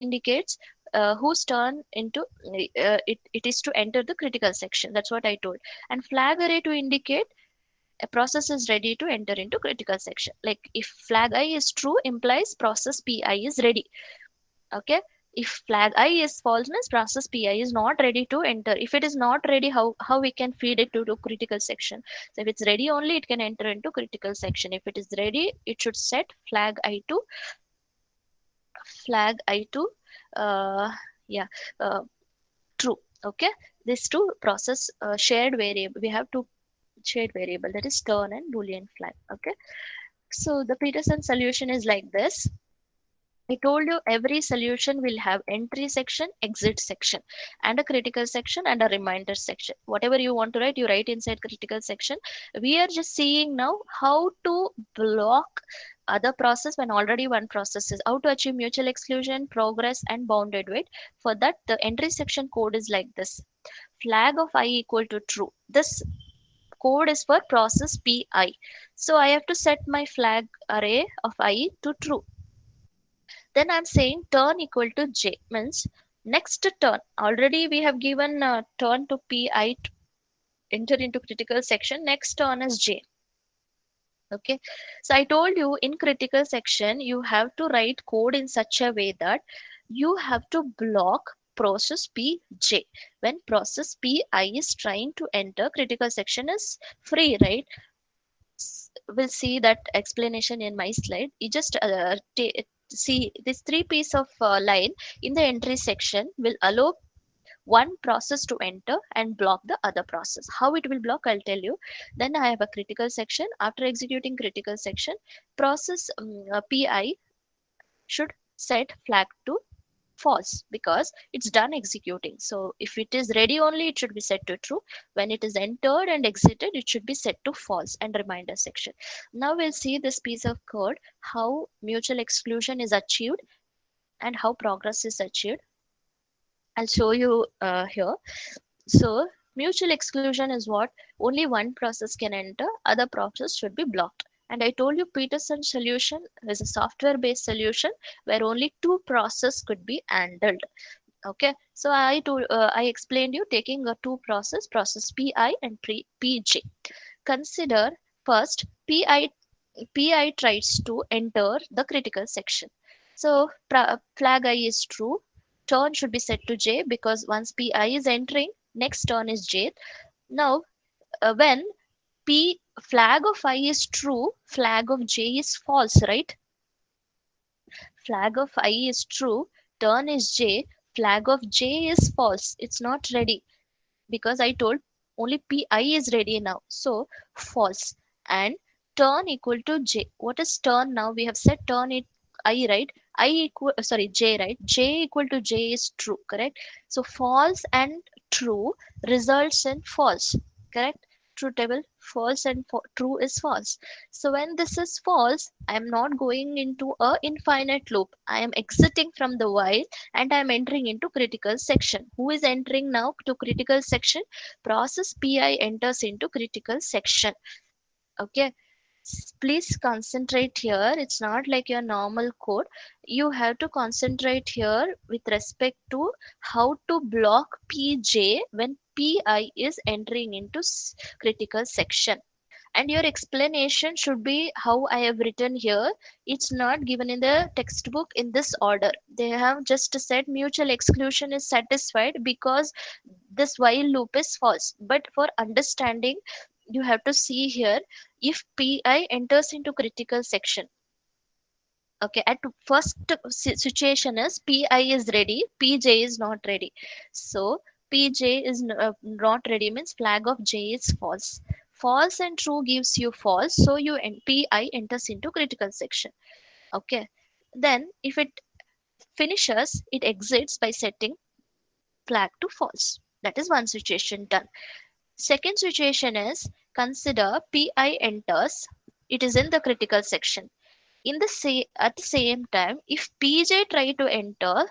indicates whose turn into it is to enter the critical section. That's what I told. And flag array to indicate a process is ready to enter into critical section. Like if flag I is true implies process pi is ready. Okay. If flag I is false means process pi is not ready to enter. If it is not ready, how we can feed it to critical section? So if it's ready only, it can enter into critical section. If it is ready, it should set flag I to uh, yeah uh, true. Okay. These two process shared variable, we have two shared variable, that is turn and boolean flag. Okay. So the Peterson solution is like this. I told you every solution will have entry section, exit section, and a critical section and a reminder section. Whatever you want to write, you write inside critical section. We are just seeing now how to block other process when already one process is, how to achieve mutual exclusion, progress, and bounded wait. For that, the entry section code is like this. Flag of I equal to true. This code is for process pi. So I have to set my flag array of I to true. Then I'm saying turn equal to j means next turn. Already we have given turn to pi to enter into critical section. Next turn is j. Okay. So I told you in critical section you have to write code in such a way that you have to block process pj. When process pi is trying to enter critical section is free, right? We'll see that explanation in my slide. You just see this three piece of line in the entry section will allow one process to enter and block the other process. How it will block, I'll tell you. Then I have a critical section. After executing critical section, process pi should set flag to false because it's done executing. So if it is ready only, it should be set to true. When it is entered and exited, it should be set to false and reminder section. Now we'll see this piece of code, how mutual exclusion is achieved and how progress is achieved. I'll show you here. So mutual exclusion is what? Only one process can enter, other process should be blocked. And I told you Peterson solution is a software based solution where only two process could be handled. Okay. So I explained you taking a two process pi and pj. Consider first pi tries to enter the critical section. So flag I is true. Turn should be set to j because once pi is entering, next turn is j. Now when p flag of I is true, flag of j is false, right? Flag of I is true, turn is j, flag of j is false. It's not ready because I told only pi is ready now. So false. And turn equal to j. What is turn now? We have set turn it I, right? I equal sorry j, right? J equal to j is true, correct? So false and true results in false, correct? True table, false and true is false. So when this is false, I am not going into a infinite loop. I am exiting from the while and I am entering into critical section. Who is entering now to critical section? Process pi enters into critical section. Okay. Please concentrate here. It's not like your normal code. You have to concentrate here with respect to how to block pj when pi is entering into critical section. And your explanation should be how I have written here. It's not given in the textbook in this order. They have just said mutual exclusion is satisfied because this while loop is false. But for understanding, you have to see here if pi enters into critical section. Okay, at first situation is pi is ready, pj is not ready. So pj is not ready means flag of j is false. False and true gives you false, so you pi enters into critical section. Okay, then if it finishes, it exits by setting flag to false. That is one situation done. Second situation is consider pi enters, it is in the critical section. In the at the same time, if pj try to enter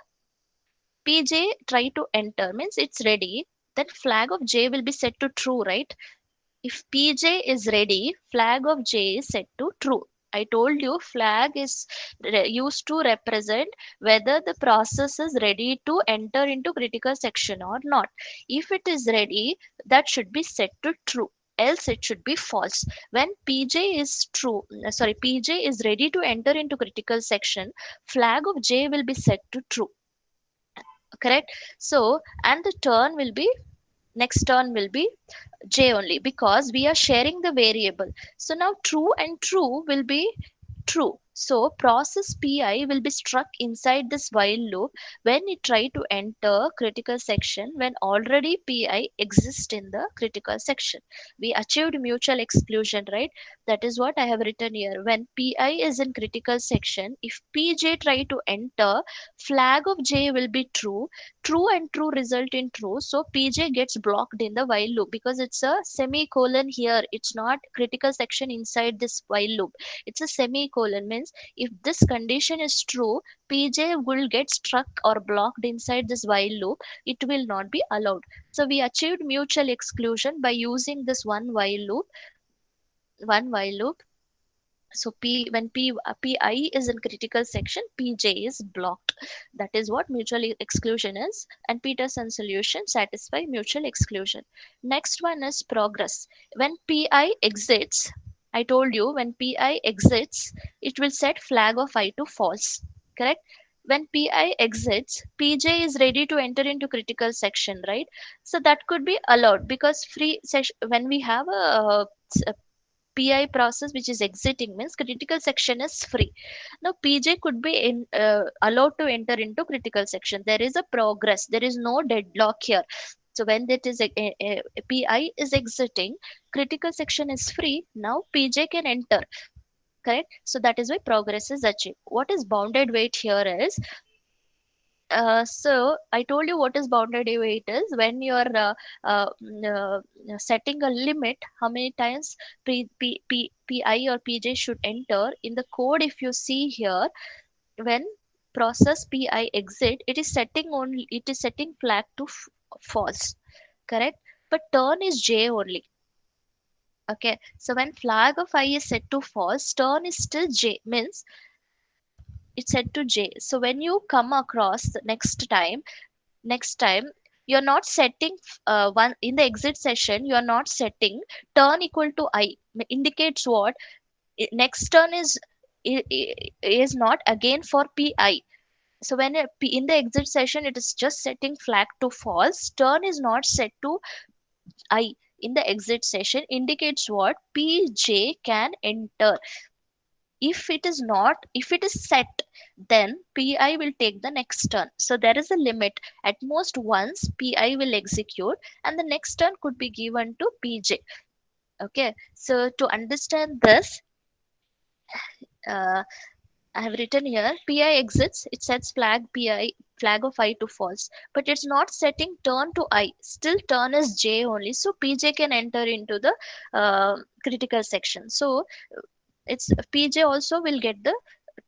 means it's ready, then flag of j will be set to true, right? If pj is ready, flag of j is set to true. I told you flag is used to represent whether the process is ready to enter into critical section or not. If it is ready, that should be set to true. Else it should be false. When PJ is true, PJ is ready to enter into critical section, flag of J will be set to true. Correct. So, and the turn will be next turn will be J only because we are sharing the variable. So now true and true will be true. So process Pi will be struck inside this while loop when it try to enter critical section when already Pi exists in the critical section. We achieved mutual exclusion, right? That is what I have written here. When Pi is in critical section, if Pj try to enter, flag of J will be true. True and true result in true. So Pj gets blocked in the while loop because it's a semicolon here. It's not critical section inside this while loop. It's a semicolon means if this condition is true, Pj will get struck or blocked inside this while loop. It will not be allowed. So we achieved mutual exclusion by using this one while loop. So Pi is in critical section, Pj is blocked. That is what mutual exclusion is, and Peterson solution satisfy mutual exclusion. Next one is progress. When Pi exits, I told you when Pi exits, it will set flag of I to false. Correct? When Pi exits, Pj is ready to enter into critical section, right? So that could be allowed because free session when we have a PI process which is exiting means critical section is free. Now PJ could be allowed to enter into critical section. There is a progress. There is no deadlock here. So when that is a PI is exiting, critical section is free. Now PJ can enter. Correct. So that is why progress is achieved. What is bounded wait here is so I told you what is bounded weight is when you are setting a limit how many times PI or PJ should enter in the code. If you see here, when process PI exit, it is setting flag to false. Correct, but turn is J only. Okay, so when flag of I is set to false, turn is still J means it's set to J. So when you come across the next time you're not setting one in the exit session, you're not setting turn equal to I indicates what next turn is not again for Pi. So when in the exit session it is just setting flag to false, turn is not set to I in the exit session indicates what Pj can enter. If it is set, then Pi will take the next turn. So there is a limit. At most once Pi will execute and the next turn could be given to Pj. Okay, so to understand this, uh, I have written here Pi exits, it sets flag of I to false, but it's not setting turn to I. Still turn is J only, so Pj can enter into the critical section. So it's Pj also will get the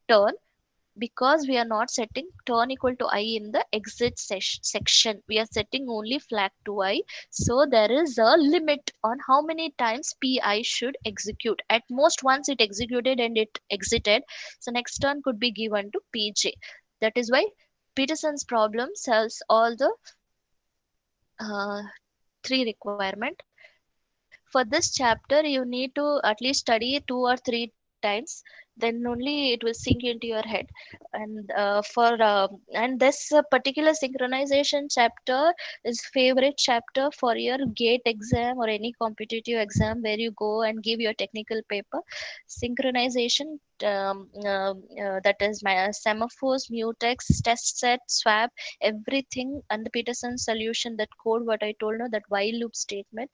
turn because we are not setting turn equal to I in the exit section. We are setting only flag to I. So there is a limit on how many times Pi should execute. At most once it executed and it exited. So next turn could be given to Pj. That is why Peterson's problem solves all the uh, three requirement. For this chapter, you need to at least study 2 or 3 times. Then only it will sink into your head. And this particular synchronization chapter is favorite chapter for your gate exam or any competitive exam where you go and give your technical paper. Synchronization, that is my semaphores, mutex, test set, swap, everything, and the Peterson solution, that code what I told, no, that while loop statement,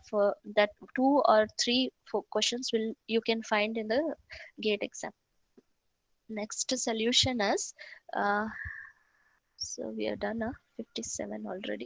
for that 2 or 3 questions will you can find in the gate exam. Next solution is uh, so we are done 57 already.